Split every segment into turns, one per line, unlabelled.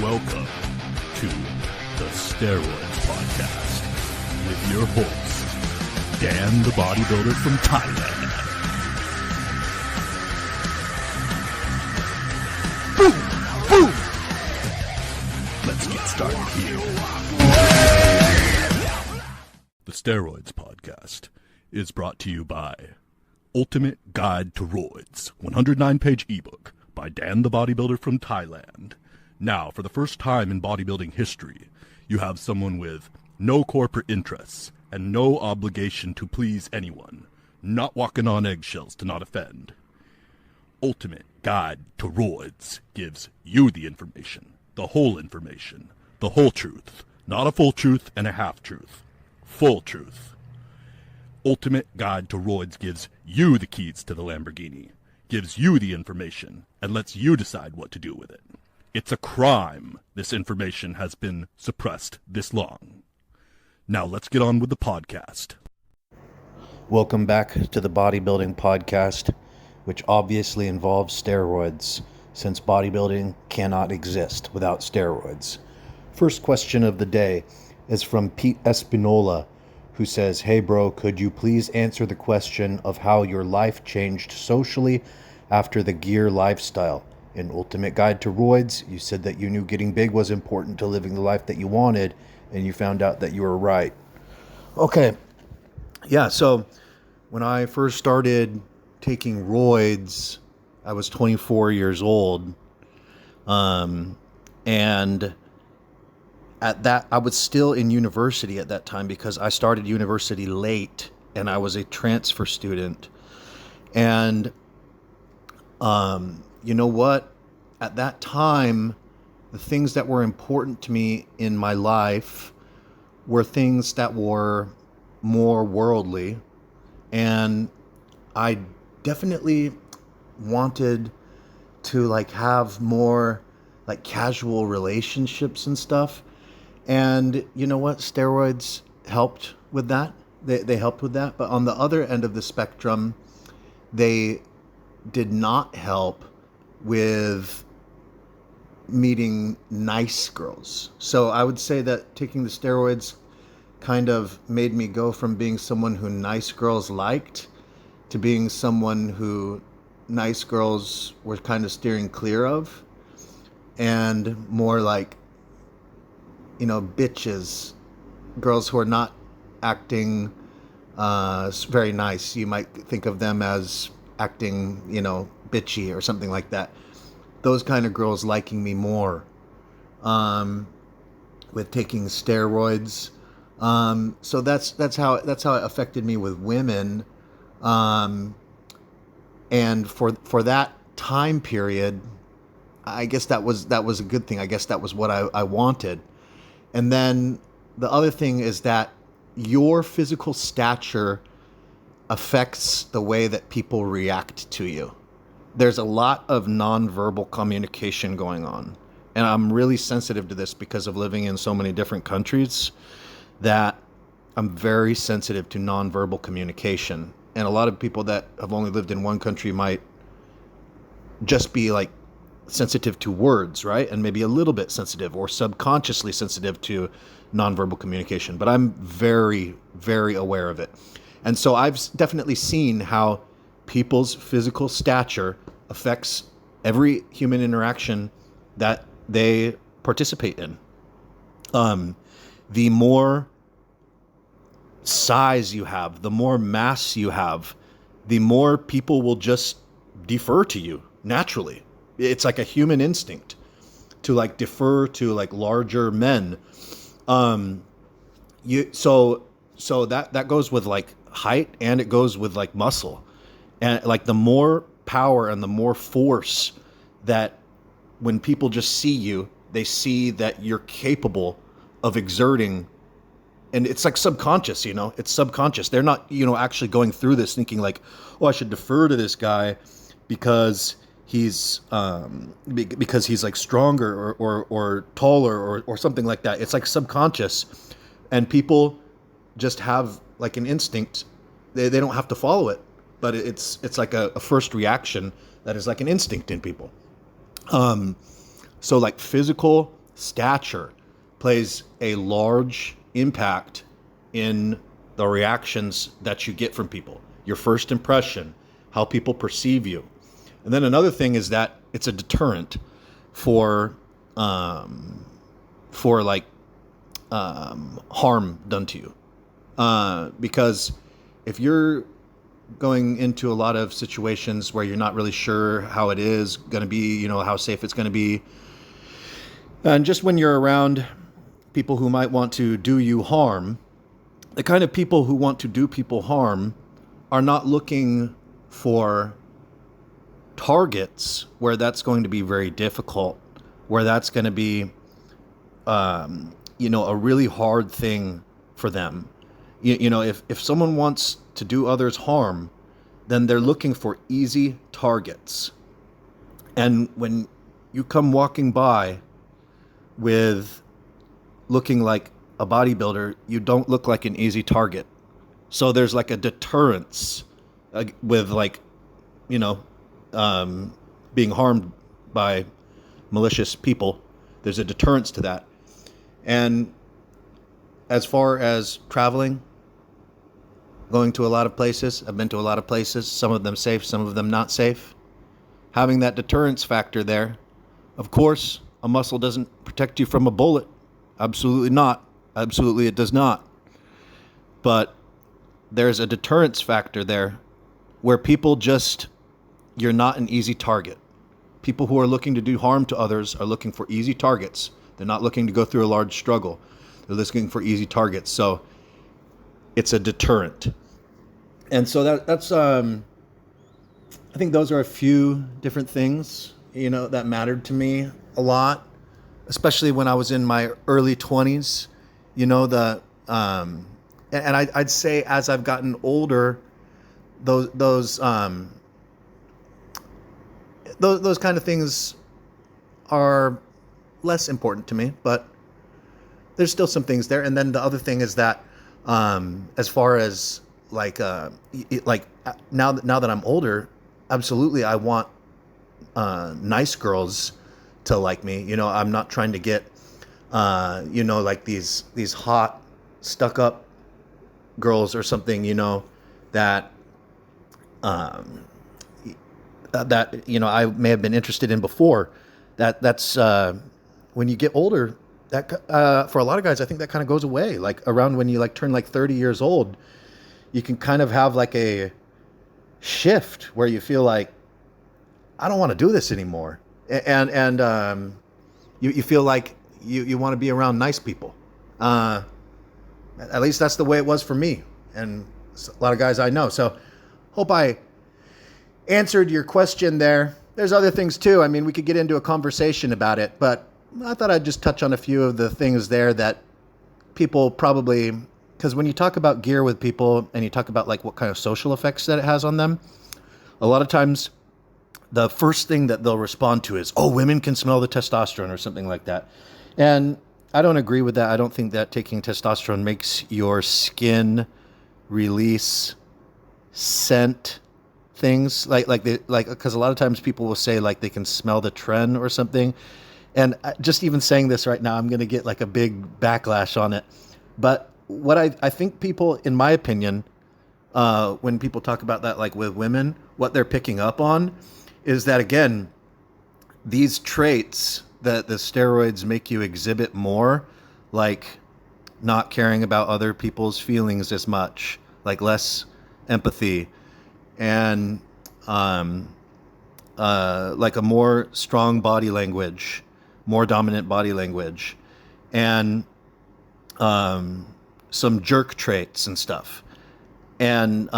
Welcome to the Steroids Podcast with your host, Dan the Bodybuilder from Thailand. Boom! Boom! Let's get started here. The Steroids Podcast is brought to you by Ultimate Guide to ROIDS, 109-page ebook by Dan the Bodybuilder from Thailand. Now, for the first time in bodybuilding history, you have someone with no corporate interests and no obligation to please anyone, not walking on eggshells to not offend. Ultimate Guide to ROIDS gives you the information, the whole truth, not a full truth and a half truth, full truth. Ultimate Guide to ROIDS gives you the keys to the Lamborghini, gives you the information, and lets you decide what to do with it. It's a crime this information has been suppressed this long. Now let's get on with the podcast.
Welcome back to the Bodybuilding Podcast, which obviously involves steroids, since bodybuilding cannot exist without steroids. First question of the day is from Pete Espinola, who says, "Hey bro, could you please answer the question of how your life changed socially after the gear lifestyle? In Ultimate Guide to ROIDS, you said that you knew getting big was important to living the life that you wanted, and you found out that you were right." Okay. Yeah, so when I first started taking ROIDS, I was 24 years old. And at that, I was still in university at that time because I started university late and I was a transfer student. And you know what? At that time, the things that were important to me in my life were things that were more worldly. And I definitely wanted to have more casual relationships and stuff. And you know what? Steroids helped with that. They helped with that. But on the other end of the spectrum, they did not help with meeting nice girls. So I would say that taking the steroids kind of made me go from being someone who nice girls liked to being someone who nice girls were kind of steering clear of, and more bitches, girls who are not acting very nice. You might think of them as acting, bitchy or something like that. Those kind of girls liking me more with taking steroids. So that's how it affected me with women. And for that time period, I guess that was a good thing. I guess that was what I wanted. And then the other thing is that your physical stature affects the way that people react to you. There's a lot of nonverbal communication going on. And I'm really sensitive to this because of living in so many different countries, that I'm very sensitive to nonverbal communication. And a lot of people that have only lived in one country might just be sensitive to words, right? And maybe a little bit sensitive or subconsciously sensitive to nonverbal communication. But I'm very, very aware of it. And so I've definitely seen how people's physical stature affects every human interaction that they participate in. The more size you have, the more mass you have, the more people will just defer to you naturally. It's like a human instinct to defer to larger men. So that goes with height, and it goes with muscle. And the more power and the more force that when people just see you, they see that you're capable of exerting. And it's subconscious, it's subconscious. They're not, actually going through this thinking oh, I should defer to this guy because he's stronger or taller or something like that. It's subconscious, and people just have an instinct. They don't have to follow it, but it's a first reaction that is an instinct in people. So physical stature plays a large impact in the reactions that you get from people, your first impression, how people perceive you. And then another thing is that it's a deterrent for harm done to you. Because if you're going into a lot of situations where you're not really sure how it is going to be, you know, how safe it's going to be, and just when you're around people who might want to do you harm, the kind of people who want to do people harm are not looking for targets where that's going to be very difficult, where that's going to be, a really hard thing for them. If someone wants to do others harm, then they're looking for easy targets. And when you come walking by with looking like a bodybuilder, you don't look like an easy target. So there's like a deterrence with being harmed by malicious people. There's a deterrence to that. And as far as traveling, going to a lot of places, I've been to a lot of places, some of them safe, some of them not safe. Having that deterrence factor there, of course, a muscle doesn't protect you from a bullet. Absolutely not. Absolutely it does not. But there's a deterrence factor there where you're not an easy target. People who are looking to do harm to others are looking for easy targets. They're not looking to go through a large struggle. They're looking for easy targets. So it's a deterrent. And so that's I think those are a few different things, that mattered to me a lot, especially when I was in my early 20s. And I'd say as I've gotten older, those kind of things are less important to me, but there's still some things there. And then the other thing is that as far as now that I'm older, absolutely I want nice girls to like me. I'm not trying to get like these hot stuck up girls or something, that I may have been interested in before. That's when you get older, that for a lot of guys, I think that kind of goes away. Like around when you turn 30 years old, you can kind of have like a shift where you feel like, I don't want to do this anymore. And you feel like you want to be around nice people. At least that's the way it was for me. And a lot of guys I know. So hope I answered your question there. There's other things too. I mean, we could get into a conversation about it, but I thought I'd just touch on a few of the things there that people probably, because when you talk about gear with people and you talk about what kind of social effects that it has on them, a lot of times the first thing that they'll respond to is, oh, women can smell the testosterone or something like that. And I don't agree with that. I don't think that taking testosterone makes your skin release scent things because a lot of times people will say they can smell the TREN or something. And just even saying this right now, I'm going to get a big backlash on it. But what I think people, in my opinion, when people talk about that, with women, what they're picking up on is that, again, these traits that the steroids make you exhibit more, like not caring about other people's feelings as much, less empathy, and a more strong body language, more dominant body language, and some jerk traits and stuff. And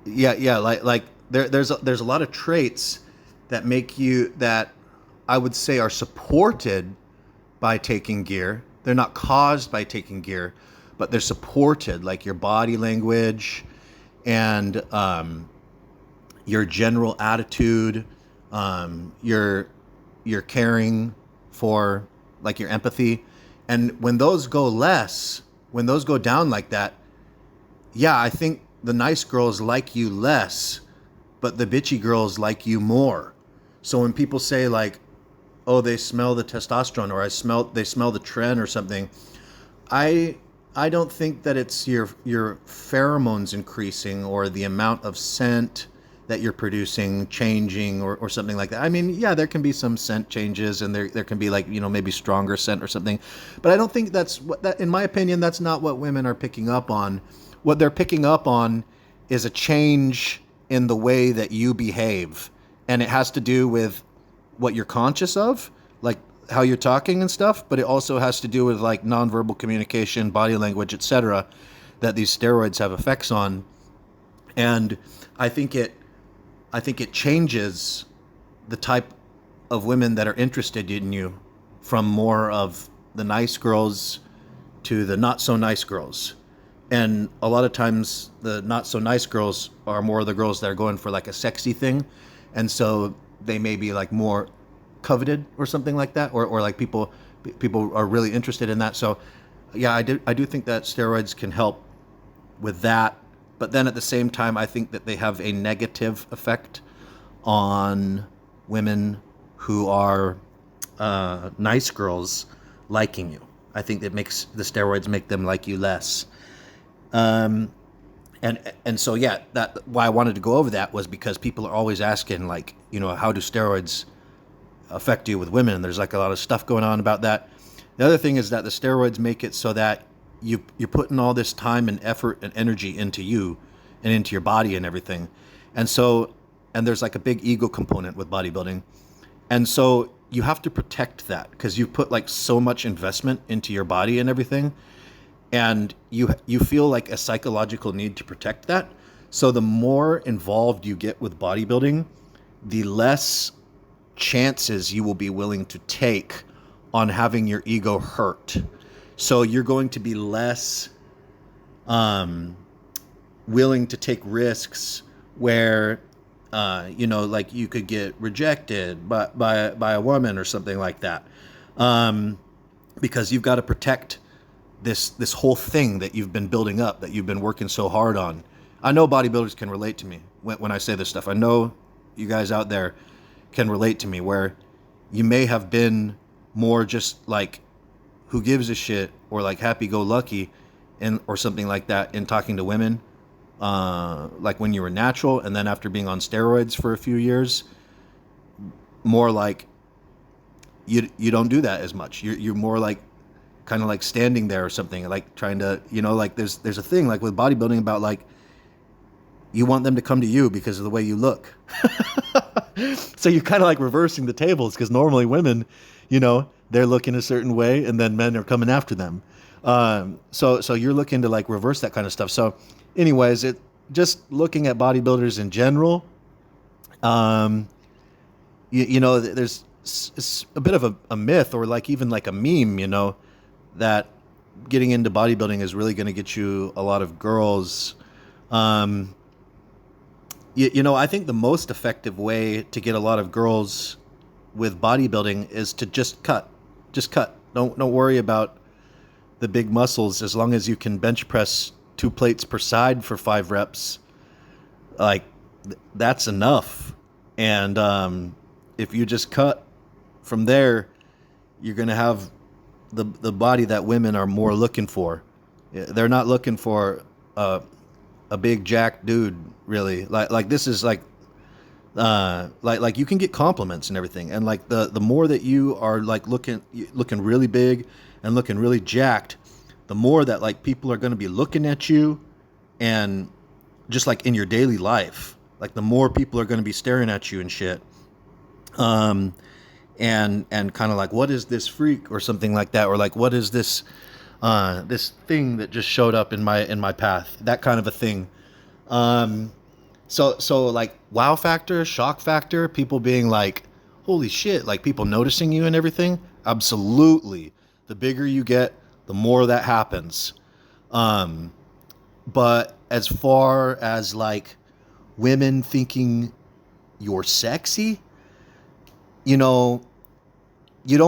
there's a lot of traits that make you, that I would say are supported by taking gear. They're not caused by taking gear, but they're supported, like your body language and your general attitude, your caring for, your empathy. And when those go down like that, yeah, I think the nice girls like you less, but the bitchy girls like you more. So when people say oh, they smell the testosterone, or they smell the TREN or something. I I don't think that it's your pheromones increasing or the amount of scent that you're producing changing or something like that. I mean, yeah, there can be some scent changes and there can be like, maybe stronger scent or something. But I don't think that's what that, in my opinion, that's not what women are picking up on. What they're picking up on is a change in the way that you behave. And it has to do with what you're conscious of, like how you're talking and stuff, but it also has to do with like nonverbal communication, body language, etc., that these steroids have effects on. And I think it changes the type of women that are interested in you from more of the nice girls to the not so nice girls. And a lot of times the not so nice girls are more the girls that are going for like a sexy thing. And so they may be like more coveted or something like that, or like people are really interested in that. So yeah, I do think that steroids can help with that. But then at the same time, I think that they have a negative effect on women who are nice girls liking you. I think that makes the steroids make them like you less. And so yeah, that why I wanted to go over that was because people are always asking like, how do steroids affect you with women? And there's like a lot of stuff going on about that. The other thing is that the steroids make it so that you're putting all this time and effort and energy into you and into your body and everything. And there's like a big ego component with bodybuilding. And so you have to protect that because you put like so much investment into your body and everything. And you feel like a psychological need to protect that. So the more involved you get with bodybuilding, the less chances you will be willing to take on having your ego hurt. So you're going to be less willing to take risks where like you could get rejected by a woman or something like that, because you've got to protect this whole thing that you've been building up, that you've been working so hard on. I know bodybuilders can relate to me when I say this stuff. I know you guys out there can relate to me, where you may have been more just like who gives a shit or like happy-go-lucky or something like that in talking to women, like when you were natural, and then after being on steroids for a few years, more like you don't do that as much. You're more like kind of like standing there or something, like trying to, like there's a thing like with bodybuilding about like you want them to come to you because of the way you look. So you're kind of like reversing the tables, because normally women, they're looking a certain way and then men are coming after them. So you're looking to like reverse that kind of stuff. So anyways, just looking at bodybuilders in general, there's it's a bit of a myth, or like even like a meme, that getting into bodybuilding is really going to get you a lot of girls. I think the most effective way to get a lot of girls with bodybuilding is to just cut. Don't worry about the big muscles. As long as you can bench press 2 plates per side for 5 reps, like that's enough. And if you just cut from there, you're going to have the body that women are more looking for. They're not looking for a big jacked dude, really. Like this is like you can get compliments and everything, and like the more that you are like looking really big and looking really jacked, the more that like people are going to be looking at you, and just like in your daily life, like the more people are going to be staring at you and shit. And kind of like, what is this freak or something like that, or like what is this thing that just showed up in my path, that kind of a thing. So like wow factor, shock factor, people being like, holy shit, like people noticing you and everything. Absolutely. The bigger you get, the more that happens. But as far as like women thinking you're sexy, you don't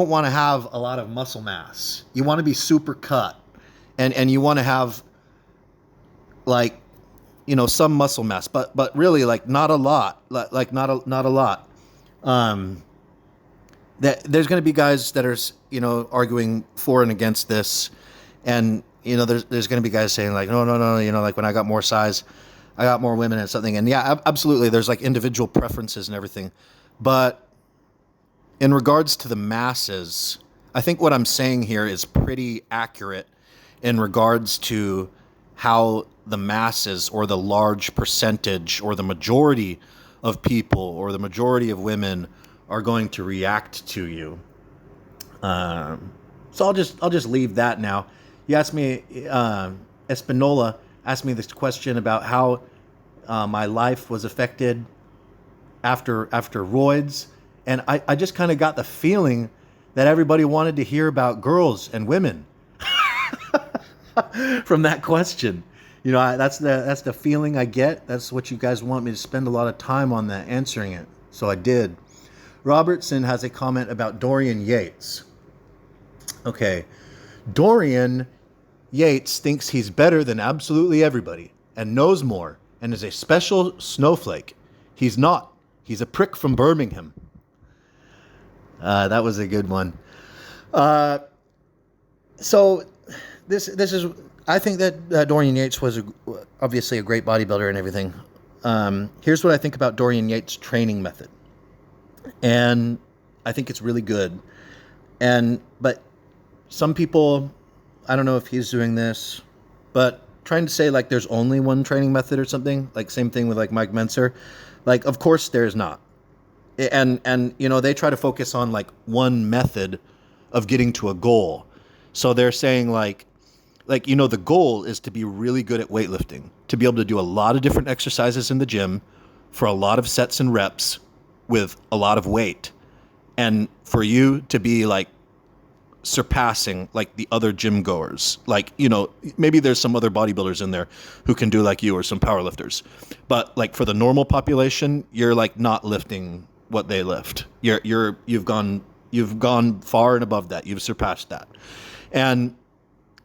want to have a lot of muscle mass. You want to be super cut, and you want to have like, some muscle mass, but really like not a lot, like not a lot. that there's going to be guys that are, arguing for and against this. And, there's going to be guys saying like, no, like when I got more size, I got more women and something. And yeah, absolutely. There's like individual preferences and everything. But in regards to the masses, I think what I'm saying here is pretty accurate in regards to how the masses or the large percentage or the majority of people or the majority of women are going to react to you. So I'll just leave that now. You asked me, Espinola asked me this question about how my life was affected after ROIDS, and I just kind of got the feeling that everybody wanted to hear about girls and women from that question. That's the feeling I get. That's what you guys want me to spend a lot of time on that, answering it. So I did. Robertson has a comment about Dorian Yates. Okay. Dorian Yates thinks he's better than absolutely everybody and knows more and is a special snowflake. He's not. He's a prick from Birmingham. That was a good one. So this is, I think that Dorian Yates was obviously a great bodybuilder and everything. Here's what I think about Dorian Yates' training method. And I think it's really good. But some people, I don't know if he's doing this, but trying to say like there's only one training method or something, like same thing with like Mike Mentzer. Like, of course there's not. And they try to focus on like one method of getting to a goal. So they're saying like, the goal is to be really good at weightlifting, to be able to do a lot of different exercises in the gym for a lot of sets and reps with a lot of weight. And for you to be like surpassing like the other gym goers. Like, maybe there's some other bodybuilders in there who can do like you, or some powerlifters. But like for the normal population, you're like not lifting what they lift. You've gone far and above that. You've surpassed that. And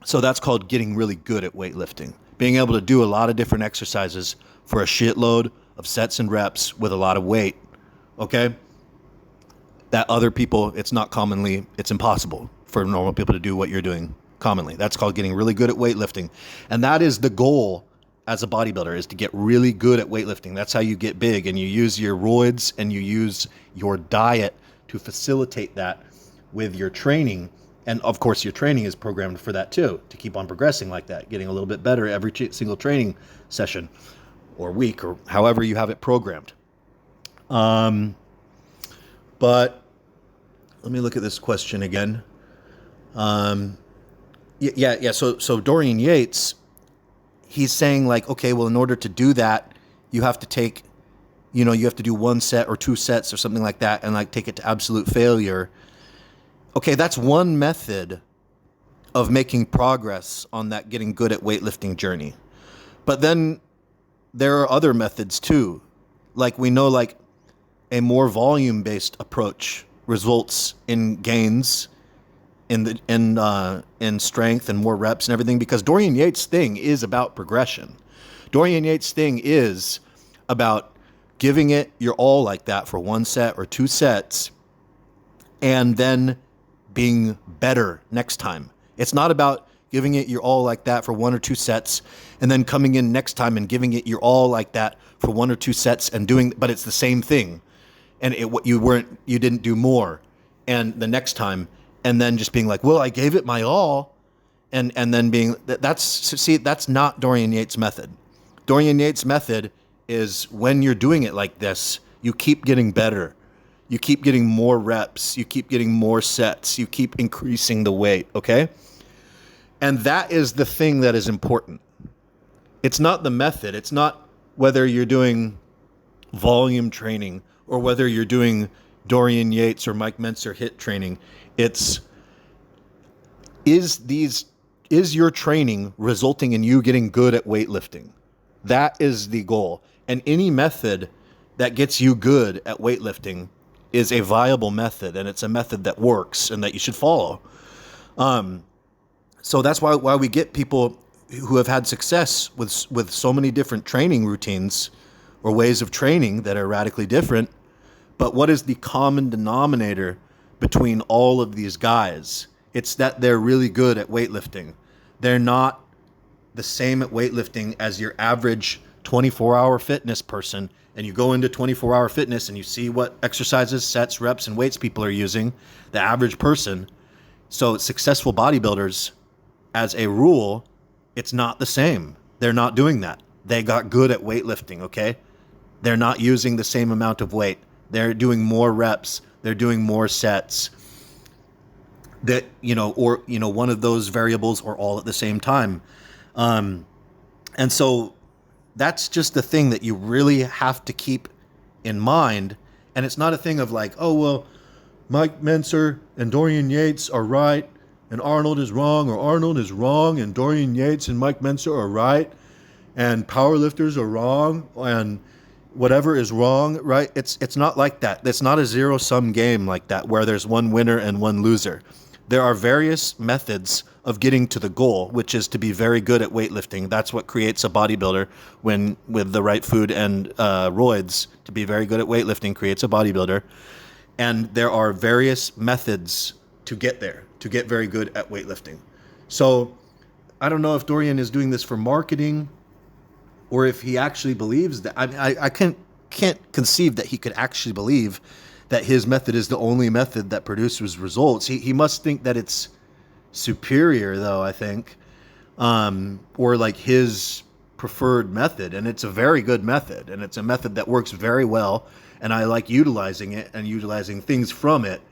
so that's called getting really good at weightlifting. Being able to do a lot of different exercises for a shitload of sets and reps with a lot of weight. Okay? That other people, it's impossible for normal people to do what you're doing commonly. That's called getting really good at weightlifting. And that is the goal as a bodybuilder, is to get really good at weightlifting. That's how you get big, and you use your ROIDS and you use your diet to facilitate that with your training. And of course your training is programmed for that too, to keep on progressing like that, getting a little bit better every single training session or week, or however you have it programmed. But let me look at this question again. So Dorian Yates, he's saying like, okay, well, in order to do that, you have to take, you have to do 1 set or 2 sets or something like that, and like take it to absolute failure. Okay, that's one method of making progress on that getting good at weightlifting journey. But then there are other methods too. Like we know, like a more volume-based approach results in gains in strength and more reps and everything, because Dorian Yates' thing is about progression. Dorian Yates' thing is about giving it your all like that for 1 set or 2 sets, and then being better next time. It's not about giving it your all like that for 1 or 2 sets and then coming in next time and giving it your all like that for 1 or 2 sets and but it's the same thing. And you didn't do more. And the next time, and then just being like, well, I gave it my all. And then being, that's not Dorian Yates' method. Dorian Yates' method is when you're doing it like this, you keep getting better. You keep getting more reps. You keep getting more sets. You keep increasing the weight, okay? And that is the thing that is important. It's not the method. It's not whether you're doing volume training or whether you're doing Dorian Yates or Mike Mentzer HIIT training. It's, is your training resulting in you getting good at weightlifting? That is the goal. And any method that gets you good at weightlifting is a viable method, and it's a method that works and that you should follow. So that's why we get people who have had success with so many different training routines or ways of training that are radically different. But what is the common denominator between all of these guys. It's that they're really good at weightlifting. They're not the same at weightlifting as your average 24-hour fitness person. And you go into 24-hour fitness and you see what exercises, sets, reps, and weights people are using, the average person. So successful bodybuilders, as a rule, it's not the same. They're not doing that. They got good at weightlifting, okay? They're not using the same amount of weight. They're doing more reps. They're doing more sets. That, one of those variables or all at the same time. And so that's just the thing that you really have to keep in mind. And it's not a thing of like, oh, well, Mike Mentzer and Dorian Yates are right and Arnold is wrong, or Arnold is wrong and Dorian Yates and Mike Mentzer are right and powerlifters are wrong and whatever is wrong, right? It's not like that. It's not a zero-sum game like that where there's one winner and one loser. There are various methods of getting to the goal, which is to be very good at weightlifting. That's what creates a bodybuilder when with the right food and roids. To be very good at weightlifting creates a bodybuilder. And there are various methods to get there, to get very good at weightlifting. So I don't know if Dorian is doing this for marketing or if he actually believes that. I can't conceive that he could actually believe that his method is the only method that produces results. He must think that it's superior, though, I think, or like his preferred method. And it's a very good method, and it's a method that works very well, and I like utilizing it and utilizing things from it.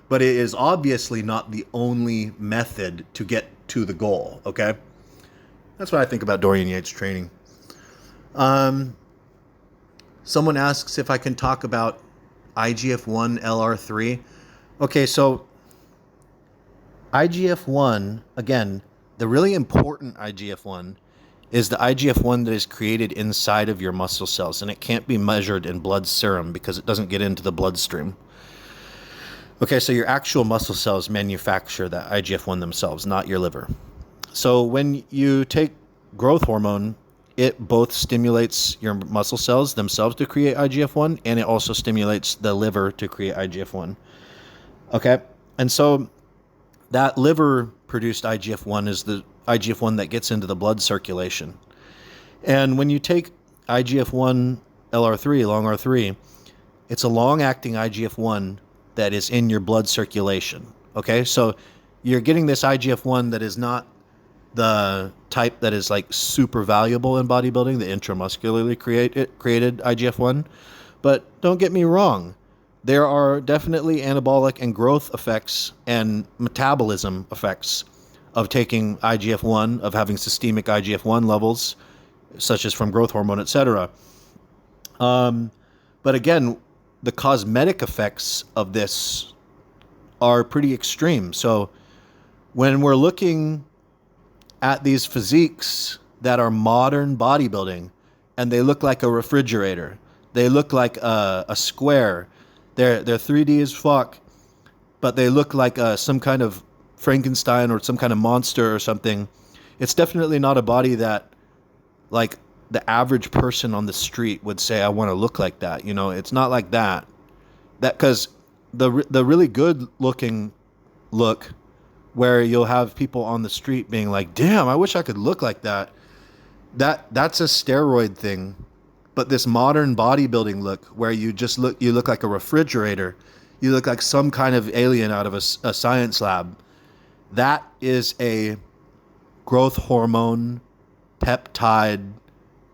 But it is obviously not the only method to get to the goal, okay? That's what I think about Dorian Yates training. Someone asks if I can talk about IGF-1 LR3. Okay, so IGF-1, again, the really important IGF-1 is the IGF-1 that is created inside of your muscle cells, and it can't be measured in blood serum because it doesn't get into the bloodstream. Okay, so your actual muscle cells manufacture that IGF-1 themselves, not your liver. So when you take growth hormone, it both stimulates your muscle cells themselves to create IGF-1, and it also stimulates the liver to create IGF-1. Okay? And so that liver-produced IGF-1 is the IGF-1 that gets into the blood circulation. And when you take IGF-1 LR3, long R3, it's a long-acting IGF-1 that is in your blood circulation. Okay? So you're getting this IGF-1 that is not the type that is like super valuable in bodybuilding, the intramuscularly created IGF-1. But don't get me wrong, there are definitely anabolic and growth effects and metabolism effects of taking IGF-1, of having systemic IGF-1 levels, such as from growth hormone, etc. But again, the cosmetic effects of this are pretty extreme. So when we're looking at these physiques that are modern bodybuilding, and they look like a refrigerator, they look like a square, they're 3D as fuck, but they look like some kind of Frankenstein or some kind of monster or something. It's definitely not a body that like the average person on the street would say, I want to look like that. It's not like that. That because the really good looking look, where you'll have people on the street being like, damn, I wish I could look like that. That's a steroid thing. But this modern bodybuilding look, where you look like a refrigerator, you look like some kind of alien out of a science lab, that is a growth hormone, peptide,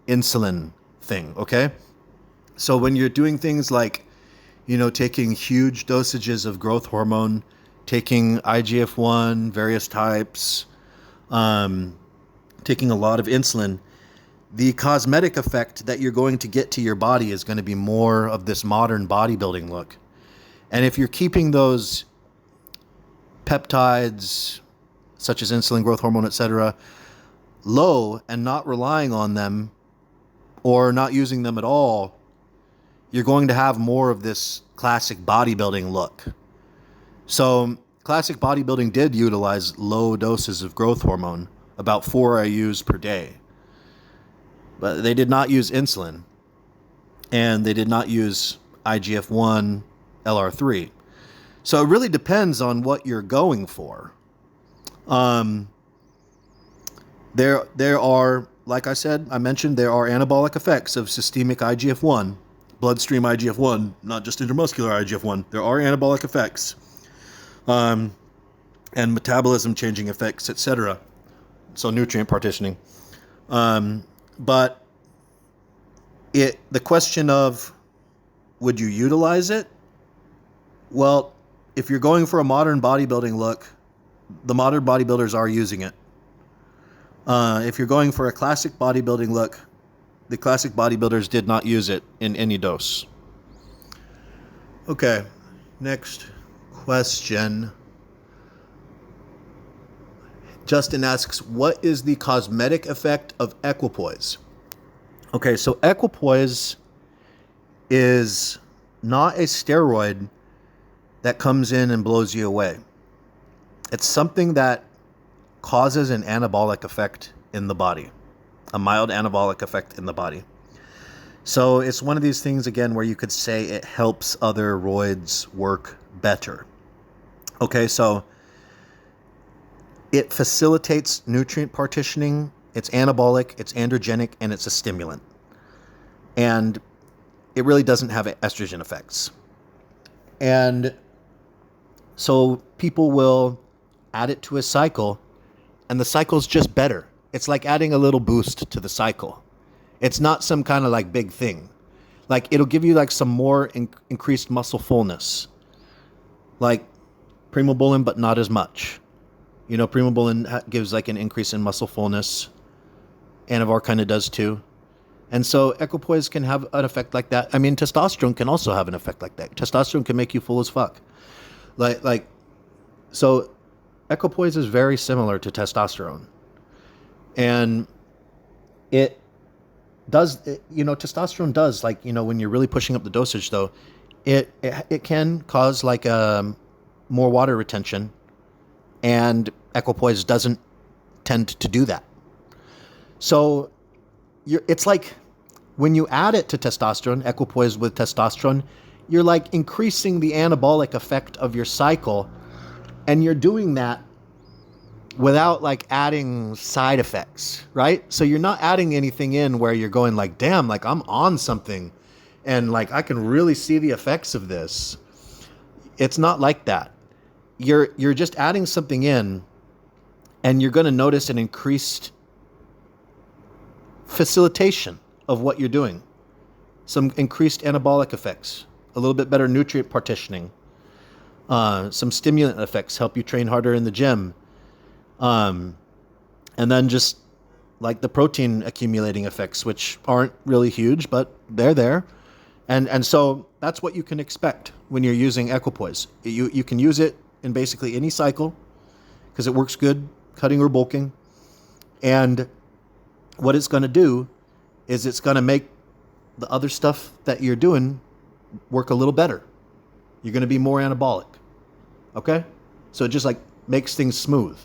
insulin thing, okay? So when you're doing things like, taking huge dosages of growth hormone, taking IGF-1, various types, taking a lot of insulin, the cosmetic effect that you're going to get to your body is going to be more of this modern bodybuilding look. And if you're keeping those peptides, such as insulin, growth hormone, etc., low and not relying on them or not using them at all, you're going to have more of this classic bodybuilding look. So classic bodybuilding did utilize low doses of growth hormone, about 4 IUs per day. But they did not use insulin, and they did not use IGF-1 LR3. So it really depends on what you're going for. There are, like I mentioned, there are anabolic effects of systemic IGF-1, bloodstream IGF-1, not just intramuscular IGF-1. There are anabolic effects, and metabolism changing effects, etc. So nutrient partitioning. But the question of, would you utilize it? Well, if you're going for a modern bodybuilding look, the modern bodybuilders are using it. If you're going for a classic bodybuilding look, the classic bodybuilders did not use it in any dose. Okay, next question. Justin asks, what is the cosmetic effect of Equipoise? Okay, so Equipoise is not a steroid that comes in and blows you away. It's something that causes an anabolic effect in the body, a mild anabolic effect in the body. So it's one of these things, again, where you could say it helps other roids work better. Okay, so it facilitates nutrient partitioning. It's anabolic, it's androgenic, and it's a stimulant. And it really doesn't have estrogen effects. And so people will add it to a cycle, and the cycle's just better. It's like adding a little boost to the cycle. It's not some kind of like big thing. Like it'll give you like some more increased muscle fullness. Like Primobolan, but not as much. You know, Primobolan gives like an increase in muscle fullness. Anavar kind of does too. And so Equipoise can have an effect like that. I mean, testosterone can also have an effect like that. Testosterone can make you full as fuck. So Equipoise is very similar to testosterone. And it does, testosterone does, like, when you're really pushing up the dosage, though, it can cause like more water retention. And Equipoise doesn't tend to do that. So it's like when you add it to testosterone, Equipoise with testosterone, you're like increasing the anabolic effect of your cycle, and you're doing that without like adding side effects, right? So you're not adding anything in where you're going like, damn, like I'm on something and like I can really see the effects of this. It's not like that. You're just adding something in, and you're going to notice an increased facilitation of what you're doing. Some increased anabolic effects, a little bit better nutrient partitioning, some stimulant effects help you train harder in the gym. And then just like the protein accumulating effects, which aren't really huge, but they're there. And so that's what you can expect when you're using Equipoise. You can use it in basically any cycle because it works good cutting or bulking. And what it's going to do is it's going to make the other stuff that you're doing work a little better. You're going to be more anabolic. Okay? So it just like makes things smooth.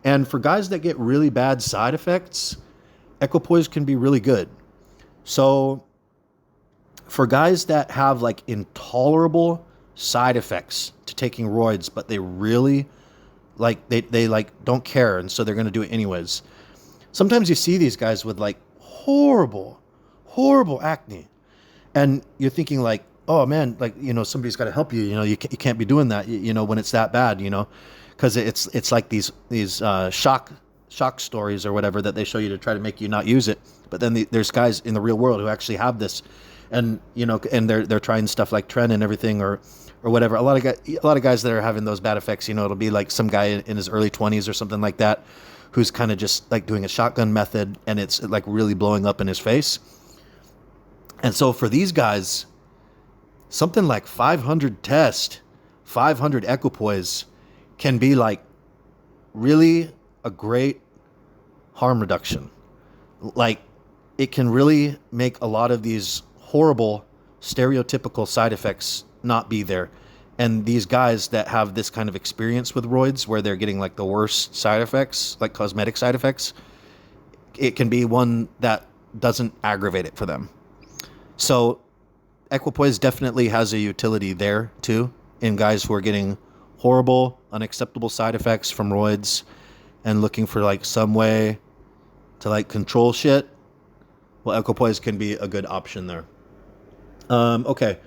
And for guys that get really bad side effects, Equipoise can be really good. So for guys that have like intolerable side effects to taking roids, but they really like, they like don't care, and so they're going to do it anyways. Sometimes you see these guys with like horrible acne, and you're thinking like, oh man, like, somebody's got to help you. You can't be doing that, when it's that bad, because it's like these shock stories or whatever that they show you to try to make you not use it. But then there's guys in the real world who actually have this, and and they're trying stuff like TREN and everything or whatever. A lot of guys that are having those bad effects, it'll be like some guy in his early 20s or something like that, who's kind of just like doing a shotgun method, and it's like really blowing up in his face. And so for these guys, something like 500 test, 500 Equipoise can be like really a great harm reduction. Like it can really make a lot of these horrible stereotypical side effects not be there. And these guys that have this kind of experience with roids where they're getting like the worst side effects, like cosmetic side effects, it can be one that doesn't aggravate it for them. So Equipoise definitely has a utility there too in guys who are getting horrible, unacceptable side effects from roids and looking for like some way to like control shit, well, Equipoise can be a good option there. Okay.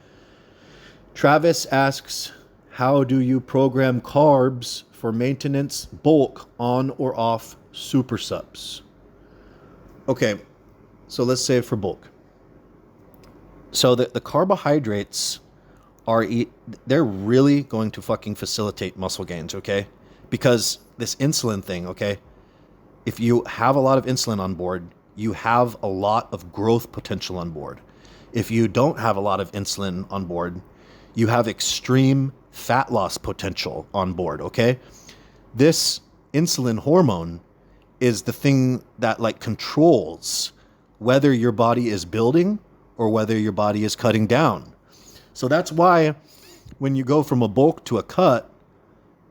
Travis asks, how do you program carbs for maintenance bulk on or off super subs? Okay, so let's say for bulk. So the carbohydrates they're really going to fucking facilitate muscle gains, okay? Because this insulin thing, okay? If you have a lot of insulin on board, you have a lot of growth potential on board. If you don't have a lot of insulin on board, you have extreme fat loss potential on board, okay? This insulin hormone is the thing that like controls whether your body is building or whether your body is cutting down. So that's why when you go from a bulk to a cut,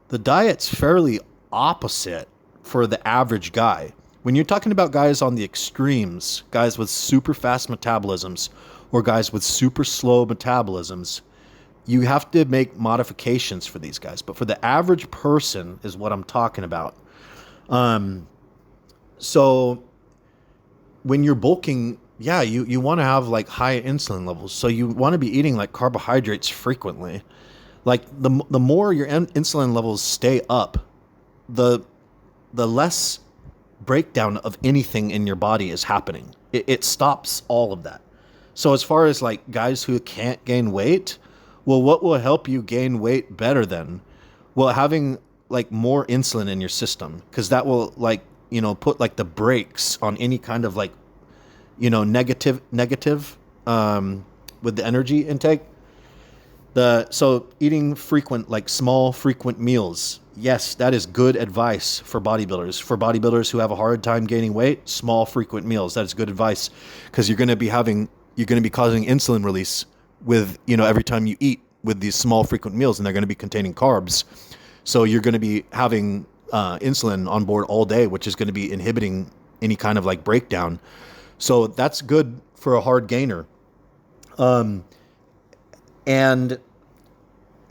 the diet's fairly opposite for the average guy. When you're talking about guys on the extremes, guys with super fast metabolisms or guys with super slow metabolisms, you have to make modifications for these guys. But for the average person is what I'm talking about. So when you're bulking, yeah, you want to have like high insulin levels. So you want to be eating like carbohydrates frequently. Like the more your insulin levels stay up, the less breakdown of anything in your body is happening. It stops all of that. So as far as like guys who can't gain weight, well, what will help you gain weight better then? Well, having like more insulin in your system, because that will like, you know, put like the brakes on any kind of like, you know, negative with the energy intake. So eating frequent, like small, frequent meals. Yes, that is good advice for bodybuilders. For bodybuilders who have a hard time gaining weight, small, frequent meals. That is good advice because you're going to be causing insulin release with, you know, every time you eat with these small, frequent meals, and they're going to be containing carbs. So you're going to be having insulin on board all day, which is going to be inhibiting any kind of like breakdown. So that's good for a hard gainer. And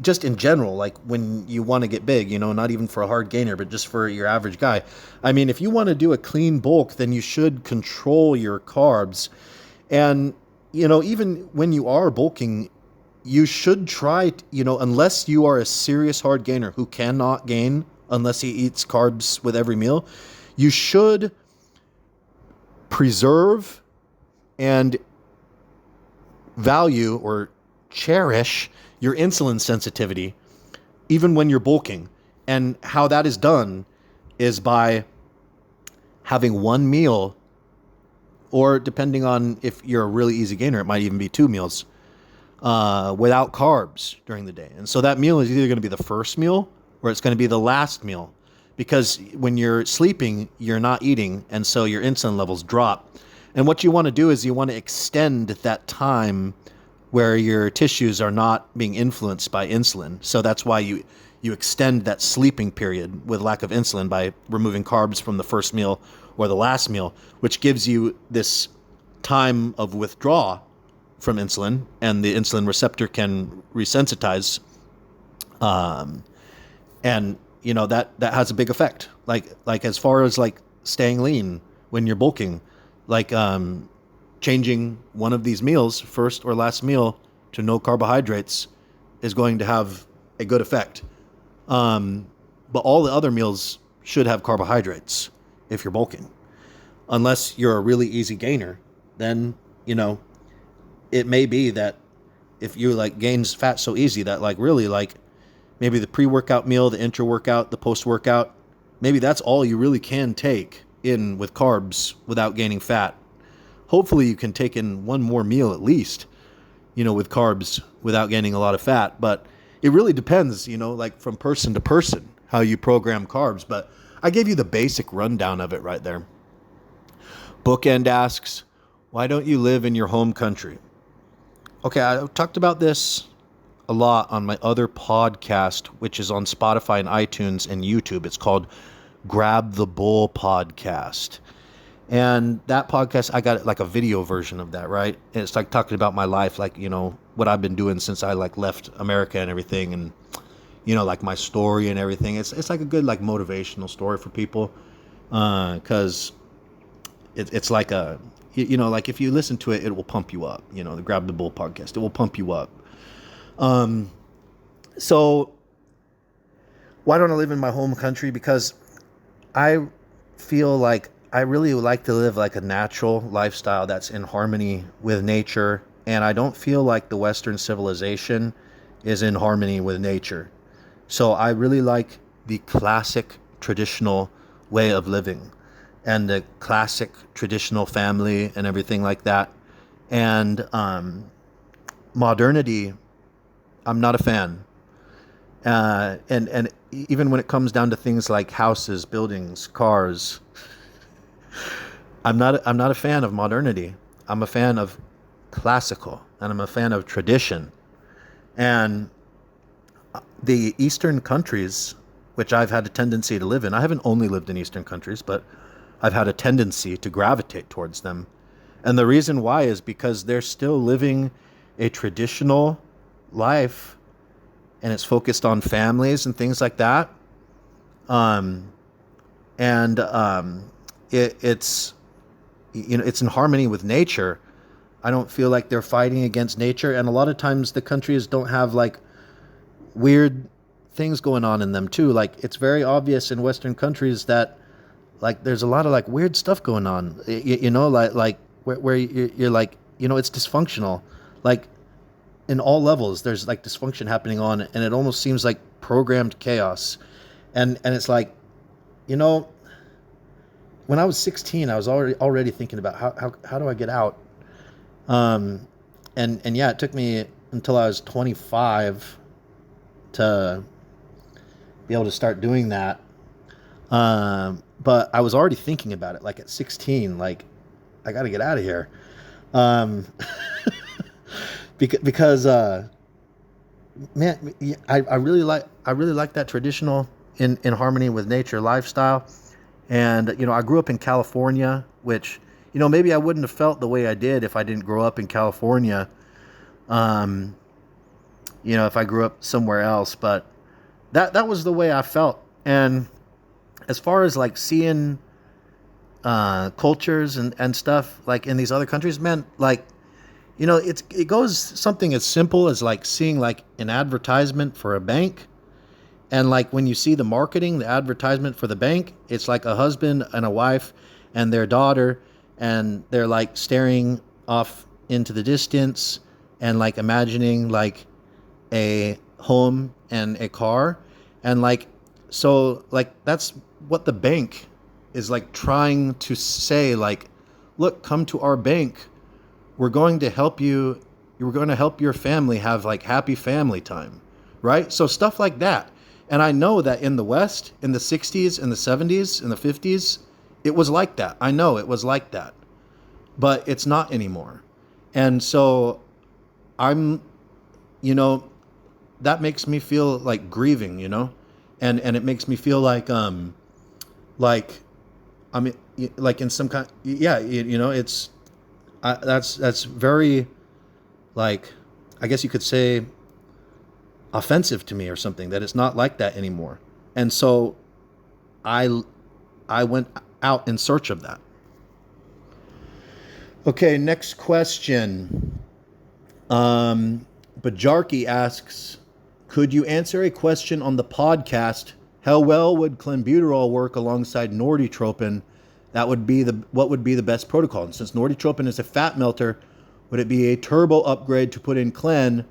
just in general, like when you want to get big, you know, not even for a hard gainer, but just for your average guy. I mean, if you want to do a clean bulk, then you should control your carbs. And, you know, even when you are bulking, you should try, you know, unless you are a serious hard gainer who cannot gain unless he eats carbs with every meal, you should preserve and value or cherish your insulin sensitivity even when you're bulking. And how that is done is by having one meal, or depending on if you're a really easy gainer, it might even be 2 meals without carbs during the day. And so that meal is either going to be the first meal or it's going to be the last meal, because when you're sleeping, you're not eating, and so your insulin levels drop. And what you want to do is you want to extend that time where your tissues are not being influenced by insulin. So that's why you extend that sleeping period with lack of insulin by removing carbs from the first meal or the last meal, which gives you this time of withdrawal from insulin, and the insulin receptor can resensitize. And you know, that has a big effect. Like as far as like staying lean when you're bulking, like changing one of these meals, first or last meal, to no carbohydrates is going to have a good effect. But all the other meals should have carbohydrates if you're bulking. Unless you're a really easy gainer, then, you know, it may be that if you like gains fat so easy that like really like maybe the pre-workout meal, the intra-workout, the post-workout, maybe that's all you really can take in with carbs without gaining fat. Hopefully you can take in one more meal at least, you know, with carbs without gaining a lot of fat. But it really depends, you know, like from person to person, how you program carbs. But I gave you the basic rundown of it right there. Bookend asks, why don't you live in your home country? Okay, I talked about this a lot on my other podcast, which is on Spotify and iTunes and YouTube. It's called Grab the Bull Podcast. And that podcast, I got like a video version of that, right? And it's like talking about my life, like, you know, what I've been doing since I like left America and everything, and, you know, like my story and everything. It's like a good like motivational story for people, because it's like a, you know, like if you listen to it, it will pump you up. You know, the Grab the Bull podcast, it will pump you up. So why don't I live in my home country? Because I feel like I really would like to live like a natural lifestyle that's in harmony with nature. And I don't feel like the Western civilization is in harmony with nature. So I really like the classic traditional way of living and the classic traditional family and everything like that. And modernity, I'm not a fan. And even when it comes down to things like houses, buildings, cars, I'm not a fan of modernity. I'm a fan of classical, and I'm a fan of tradition. And the Eastern countries, which I've had a tendency to live in, I haven't only lived in Eastern countries, but I've had a tendency to gravitate towards them. And the reason why is because they're still living a traditional life, and it's focused on families and things like that. It's, you know, it's in harmony with nature. I don't feel like they're fighting against nature. And a lot of times the countries don't have like weird things going on in them too. Like it's very obvious in Western countries that like there's a lot of like weird stuff going on, you know, like where you're like, you know, it's dysfunctional. Like in all levels, there's like dysfunction happening on, and it almost seems like programmed chaos. And it's like, you know, when I was 16, I was already thinking about how do I get out? And yeah, it took me until I was 25 to be able to start doing that. But I was already thinking about it, like at 16, like I got to get out of here. Because man, I really like that traditional in harmony with nature lifestyle. And, you know, I grew up in California, which, you know, maybe I wouldn't have felt the way I did if I didn't grow up in California. You know, if I grew up somewhere else, but that was the way I felt. And as far as like seeing cultures and stuff like in these other countries, man, like, you know, it goes something as simple as like seeing like an advertisement for a bank. And like when you see the marketing, the advertisement for the bank, it's like a husband and a wife and their daughter, and they're like staring off into the distance and like imagining like a home and a car. And like, so like that's what the bank is like trying to say, like, look, come to our bank. We're going to help you. We're going to help your family have like happy family time, right? So stuff like that. And I know that in the West, in the 60s, in the 70s, in the 50s, it was like that. I know it was like that, but it's not anymore. And so I'm, you know, that makes me feel like grieving, you know, and it makes me feel like I mean, like in some kind, yeah, you know, it's, that's very, like, I guess you could say offensive to me or something, that it's not like that anymore. And so I went out in search of that. Okay, next question. Bajarki asks, could you answer a question on the podcast? How well would Clenbuterol work alongside Norditropin? What would be the best protocol? And since Norditropin is a fat melter, would it be a turbo upgrade to put in Clen,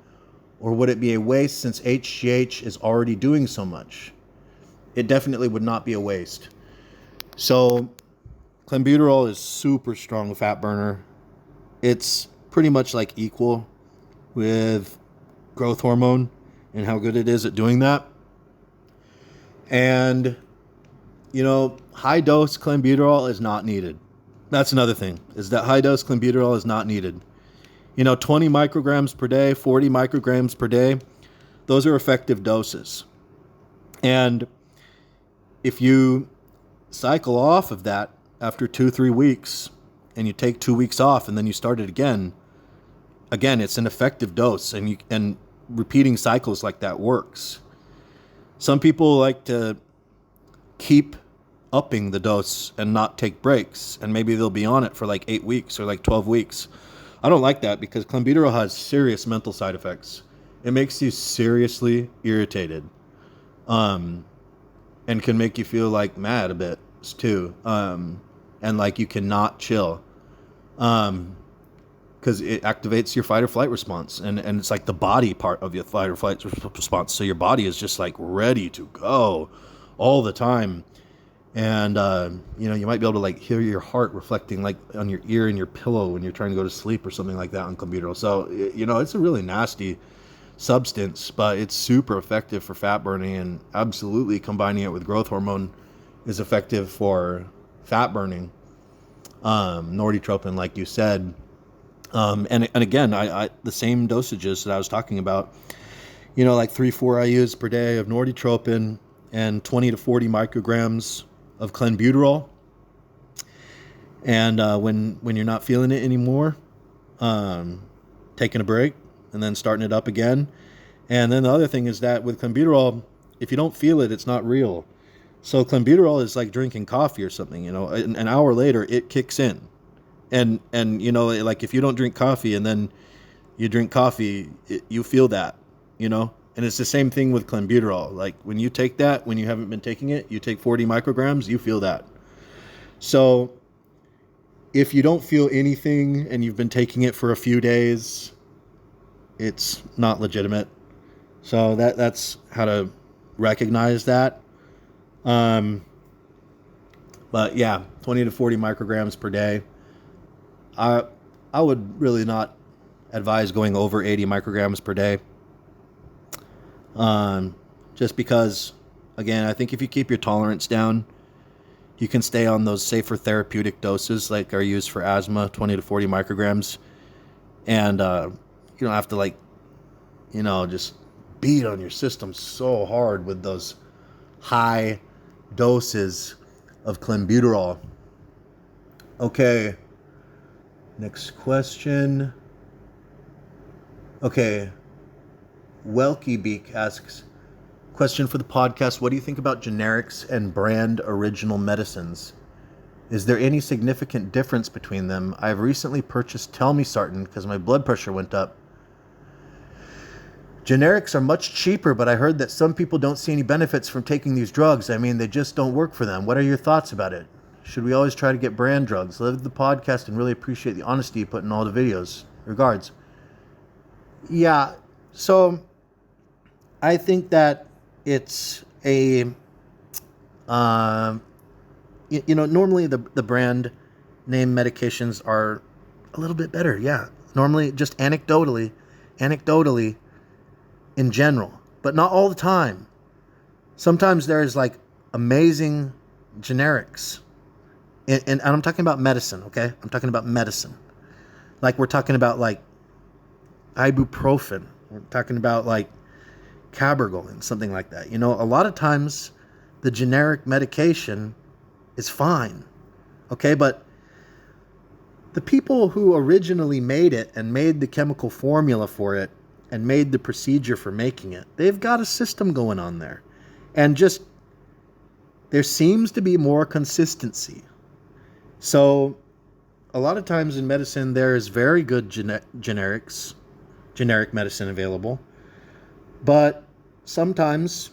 or would it be a waste since HGH is already doing so much? It definitely would not be a waste. So Clenbuterol is super strong fat burner. It's pretty much like equal with growth hormone and how good it is at doing that. And, you know, high dose Clenbuterol is not needed. That's another thing, is that high dose Clenbuterol is not needed. You know, 20 micrograms per day, 40 micrograms per day, those are effective doses. And if you cycle off of that after 2-3 weeks and you take 2 weeks off and then you start it again, it's an effective dose, and repeating cycles like that works. Some people like to keep upping the dose and not take breaks, and maybe they'll be on it for like 8 weeks or like 12 weeks. I don't like that because Clenbuterol has serious mental side effects. It makes you seriously irritated, and can make you feel like mad a bit too, and like you cannot chill, because it activates your fight or flight response, and it's like the body part of your fight or flight response. So your body is just like ready to go all the time. And, you might be able to like hear your heart reflecting like on your ear and your pillow when you're trying to go to sleep or something like that on Clenbuterol. So, it's a really nasty substance, but it's super effective for fat burning, and absolutely combining it with growth hormone is effective for fat burning. Nordytropin, like you said. And again, I the same dosages that I was talking about, like 3-4 IUs per day of Nordytropin and 20 to 40 micrograms of Clenbuterol. And when you're not feeling it anymore, taking a break and then starting it up again. And then the other thing is that with Clenbuterol, if you don't feel it, it's not real. So Clenbuterol is like drinking coffee or something. An hour later it kicks in, and like if you don't drink coffee and then you drink coffee, you feel that, And it's the same thing with Clenbuterol. Like when you take that, when you haven't been taking it, you take 40 micrograms, you feel that. So if you don't feel anything and you've been taking it for a few days, it's not legitimate. So that's how to recognize that. But yeah, 20 to 40 micrograms per day. I would really not advise going over 80 micrograms per day. Just because, again, I think if you keep your tolerance down, you can stay on those safer therapeutic doses like are used for asthma, 20 to 40 micrograms. And you don't have to just beat on your system so hard with those high doses of Clenbuterol. Okay. Next question. Okay. Welky Beak asks, question for the podcast: what do you think about generics and brand original medicines? Is there any significant difference between them? I've recently purchased Telmisartan because my blood pressure went up. Generics are much cheaper, but I heard that some people don't see any benefits from taking these drugs. I mean, they just don't work for them. What are your thoughts about it? Should we always try to get brand drugs? Love the podcast and really appreciate the honesty you put in all the videos. Regards. Yeah, so I think that it's a, normally the brand name medications are a little bit better. Yeah, normally just anecdotally, in general, but not all the time. Sometimes there's like amazing generics, and I'm talking about medicine. Okay, I'm talking about medicine. Like we're talking about like ibuprofen. We're talking about like Cabergoline, something like that. A lot of times the generic medication is fine. Okay, but the people who originally made it and made the chemical formula for it and made the procedure for making it, they've got a system going on there. And just, there seems to be more consistency. So a lot of times in medicine, there is very good generic medicine available. But sometimes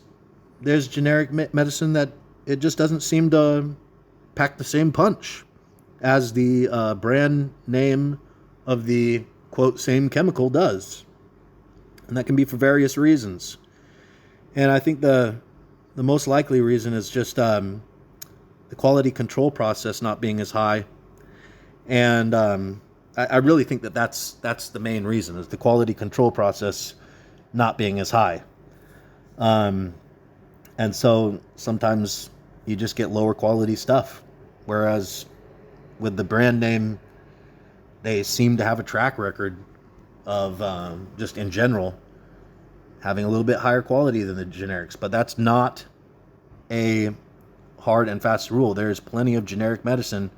there's generic medicine that it just doesn't seem to pack the same punch as the brand name of the, quote, same chemical does. And that can be for various reasons. And I think the most likely reason is just the quality control process not being as high. And I really think that's the main reason, is the quality control process not being as high. And so sometimes you just get lower quality stuff. Whereas with the brand name, they seem to have a track record of just in general having a little bit higher quality than the generics. But that's not a hard and fast rule. There's plenty of generic medicine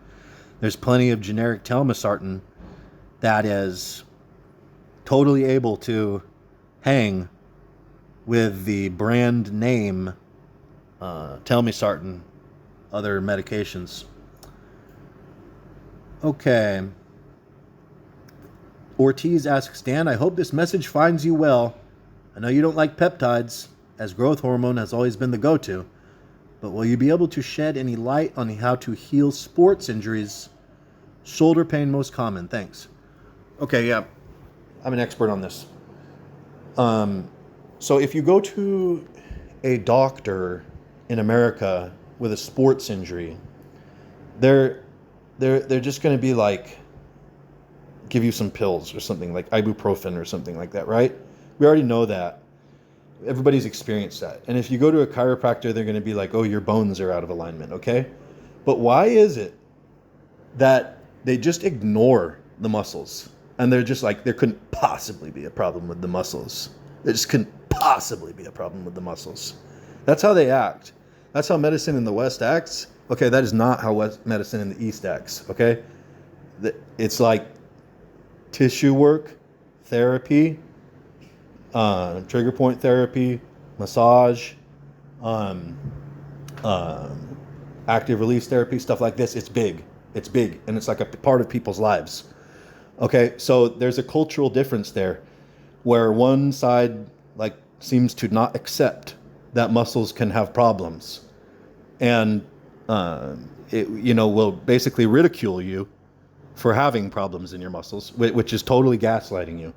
There's plenty of generic telmisartan that is totally able to hang with the brand name telmisartan, other medications. Okay. Ortiz asks, Dan, I hope this message finds you well. I know you don't like peptides, as growth hormone has always been the go-to, but will you be able to shed any light on how to heal sports injuries? Shoulder pain most common. Thanks. Okay, yeah. I'm an expert on this. So if you go to a doctor in America with a sports injury, they're just going to be like, give you some pills or something like ibuprofen or something like that, right? We already know that. Everybody's experienced that. And if you go to a chiropractor, they're going to be like, oh, your bones are out of alignment, okay? But why is it that they just ignore the muscles? And they're just like, there couldn't possibly be a problem with the muscles. There just couldn't possibly be a problem with the muscles. That's how they act. That's how medicine in the West acts. Okay, that is not how medicine in the East acts, okay? It's like tissue work, therapy, trigger point therapy, massage, active release therapy, stuff like this. It's big, and it's like a part of people's lives. Okay, so there's a cultural difference there, where one side like seems to not accept that muscles can have problems, and it will basically ridicule you for having problems in your muscles, which is totally gaslighting you,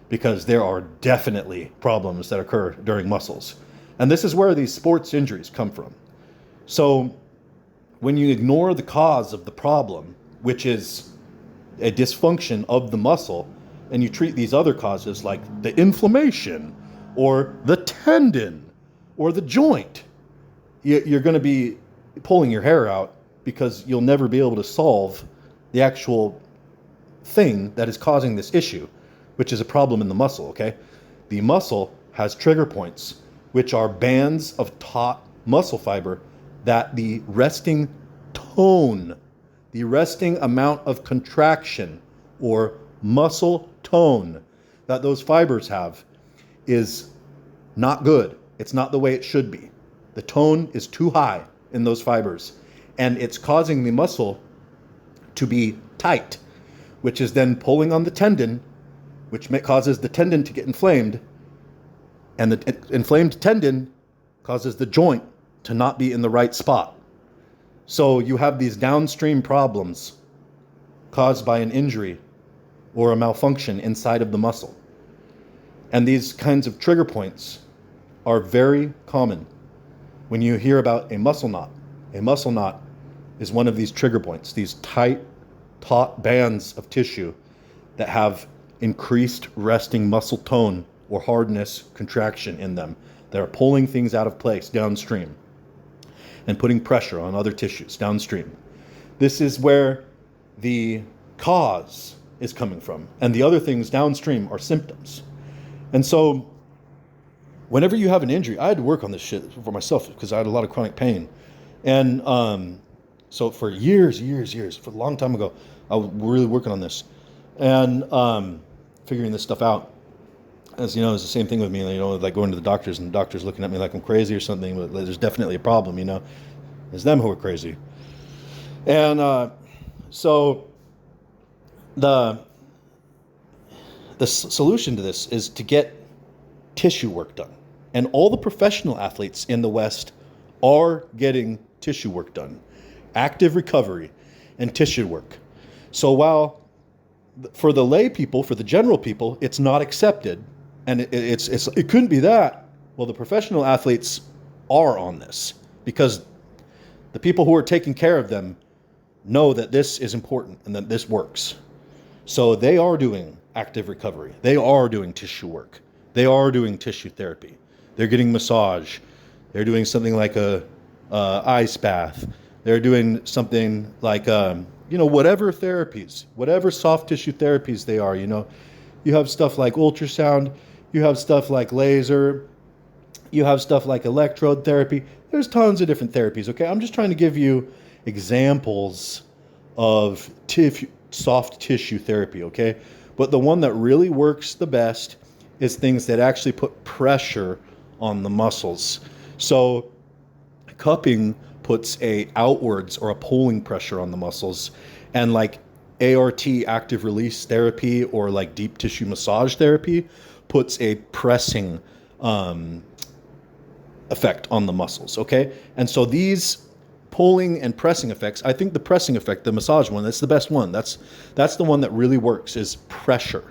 because there are definitely problems that occur during muscles. And this is where these sports injuries come from. So when you ignore the cause of the problem, which is a dysfunction of the muscle, and you treat these other causes like the inflammation or the tendon or the joint, you're going to be pulling your hair out, because you'll never be able to solve the actual thing that is causing this issue, which is a problem in the muscle, okay? The muscle has trigger points, which are bands of taut muscle fiber that the resting tone, the resting amount of contraction or muscle tone that those fibers have is not good. It's not the way it should be. The tone is too high in those fibers, and it's causing the muscle to be tight, which is then pulling on the tendon, which causes the tendon to get inflamed, and the inflamed tendon causes the joint to not be in the right spot. So you have these downstream problems caused by an injury or a malfunction inside of the muscle. And these kinds of trigger points are very common when you hear about a muscle knot. A muscle knot is one of these trigger points, these tight, taut bands of tissue that have increased resting muscle tone or hardness, contraction in them, that are pulling things out of place downstream and putting pressure on other tissues downstream. This is where the cause is coming from, and the other things downstream are symptoms. And so whenever you have an injury, I had to work on this shit for myself because I had a lot of chronic pain. And so for years, for a long time ago, I was really working on this and figuring this stuff out. As you know, it's the same thing with me, like going to the doctors and the doctors looking at me like I'm crazy or something, but there's definitely a problem, It's them who are crazy. And so the solution to this is to get tissue work done. And all the professional athletes in the West are getting tissue work done. Active recovery and tissue work. So while for the lay people, for the general people, it's not accepted, and it couldn't be that, well, the professional athletes are on this, because the people who are taking care of them know that this is important and that this works. So they are doing active recovery. They are doing tissue work. They are doing tissue therapy. They're getting massage. They're doing something like a ice bath. They're doing something like, whatever therapies, whatever soft tissue therapies they are, You have stuff like ultrasound. You have stuff like laser. You have stuff like electrode therapy. There's tons of different therapies, okay? I'm just trying to give you examples
of soft tissue therapy, okay? But the one that really works the best is things that actually put pressure on the muscles. So cupping puts a outwards or a pulling pressure on the muscles, and like ART, active release therapy, or like deep tissue massage therapy puts a pressing effect on the muscles, okay? And so these pulling and pressing effects, I think the pressing effect, the massage one, that's the best one. That's the one that really works, is pressure,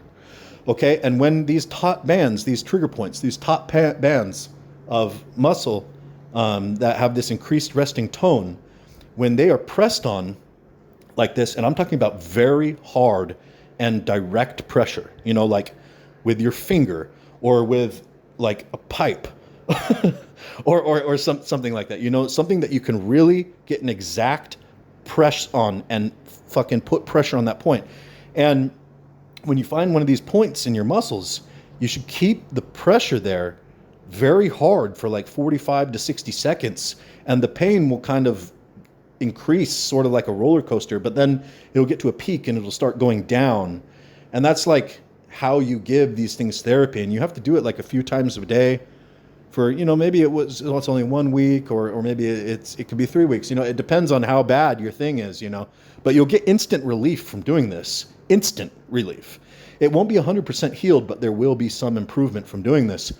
okay? And when these top bands, these trigger points, these top bands of muscle that have this increased resting tone, when they are pressed on like this, and I'm talking about very hard and direct pressure, you know, like with your finger or with like a pipe or something like that, you know, something that you can really get an exact press on and fucking put pressure on that point. And when you find one of these points in your muscles, you should keep the pressure there very hard for like 45 to 60 seconds, and the pain will kind of increase, sort of like a roller coaster, but then it'll get to a peak and it'll start going down. And that's like how you give these things therapy. And you have to do it like a few times a day for, you know, maybe it's only 1 week, or maybe it could be 3 weeks. You know, it depends on how bad your thing is, you know, but you'll get instant relief from doing this. Instant relief. It won't be 100% healed, but there will be some improvement from doing this.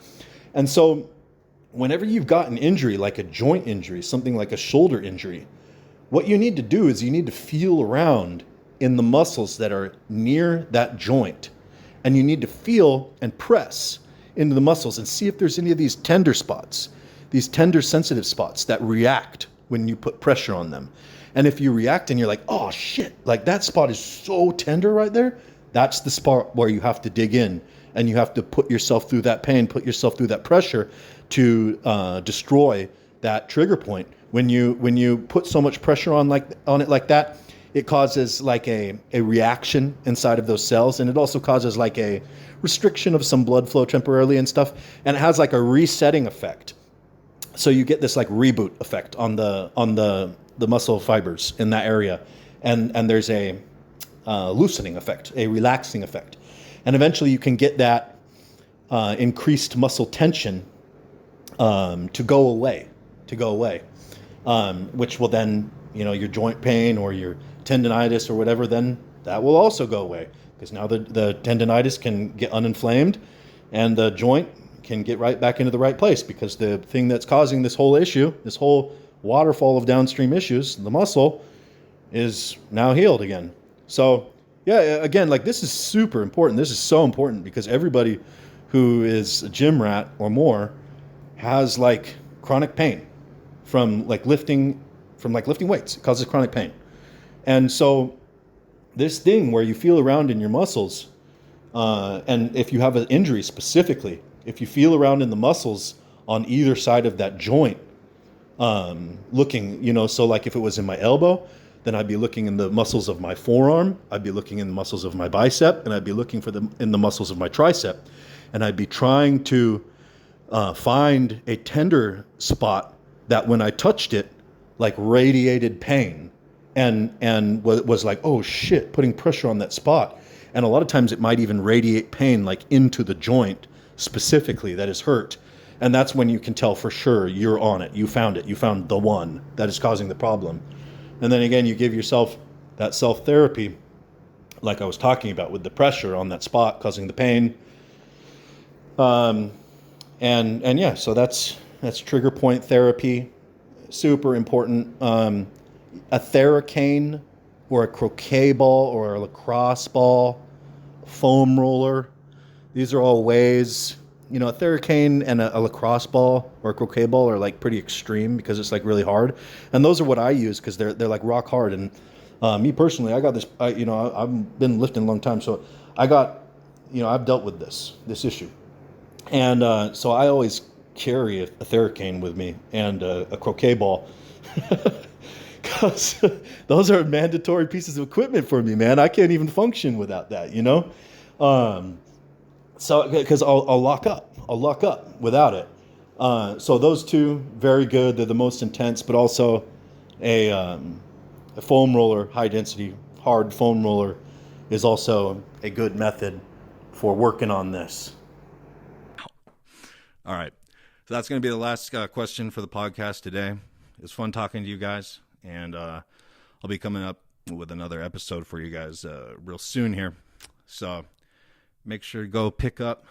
And so whenever you've got an injury, like a joint injury, something like a shoulder injury, what you need to do is you need to feel around in the muscles that are near that joint. And you need to feel and press into the muscles and see if there's any of these tender spots, these tender sensitive spots that react when you put pressure on them. And if you react and you're like, oh shit, like that spot is so tender right there, that's the spot where you have to dig in, and you have to put yourself through that pain, put yourself through that pressure to destroy that trigger point. When you put so much pressure on it like that, it causes like a reaction inside of those cells, and it also causes like a restriction of some blood flow temporarily and stuff, and it has like a resetting effect. So you get this like reboot effect on the muscle fibers in that area, and there's a loosening effect, a relaxing effect, and eventually you can get that increased muscle tension to go away, which will then, you know, your joint pain or your tendonitis or whatever, then that will also go away, because now the tendonitis can get uninflamed and the joint can get right back into the right place, because the thing that's causing this whole issue, this whole waterfall of downstream issues, the muscle, is now healed again. So yeah, again, like this is super important. This is so important because everybody who is a gym rat or more has like chronic pain from lifting weights. It causes chronic pain. And so this thing where you feel around in your muscles, and if you have an injury specifically, if you feel around in the muscles on either side of that joint, looking, you know, so like if it was in my elbow, then I'd be looking in the muscles of my forearm, I'd be looking in the muscles of my bicep, and I'd be looking for them in the muscles of my tricep. And I'd be trying to find a tender spot that when I touched it, like radiated pain and was like, oh shit, putting pressure on that spot. And a lot of times it might even radiate pain like into the joint specifically that is hurt. And that's when you can tell for sure you're on it. You found it. You found the one that is causing the problem. And then again, you give yourself that self-therapy, like I was talking about, with the pressure on that spot causing the pain. And yeah, so that's trigger point therapy. Super important. A Theracane or a croquet ball or a lacrosse ball, foam roller. These are all ways. You know, a Theracane and a lacrosse ball or a croquet ball are like pretty extreme because it's like really hard. And those are what I use because they're like rock hard. And me personally, I got this, I've been lifting a long time. So I got, I've dealt with this issue. And so I always carry a Theracane with me and a croquet ball. Because those are mandatory pieces of equipment for me, man. I can't even function without that, So, because I'll lock up without it. So those two, very good. They're the most intense, but also a
a foam roller, high density, hard foam roller, is also a good method for working on this.
All right. So that's going to be the last question for the podcast today. It was fun talking to you guys, and I'll be coming up with another episode for you guys real soon here. So make sure to go pick up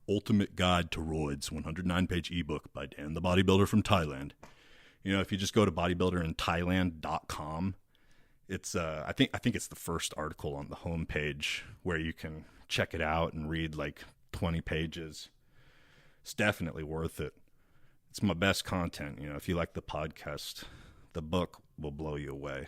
Ultimate Guide to Roids, 109-page ebook by Dan the Bodybuilder from Thailand. You know, if you just go to bodybuilderinthailand.com, it's I think it's the first article on the homepage where you can check it out and read like 20 pages. It's definitely worth it. It's my best content. You know, if you like the podcast, the book will blow you away.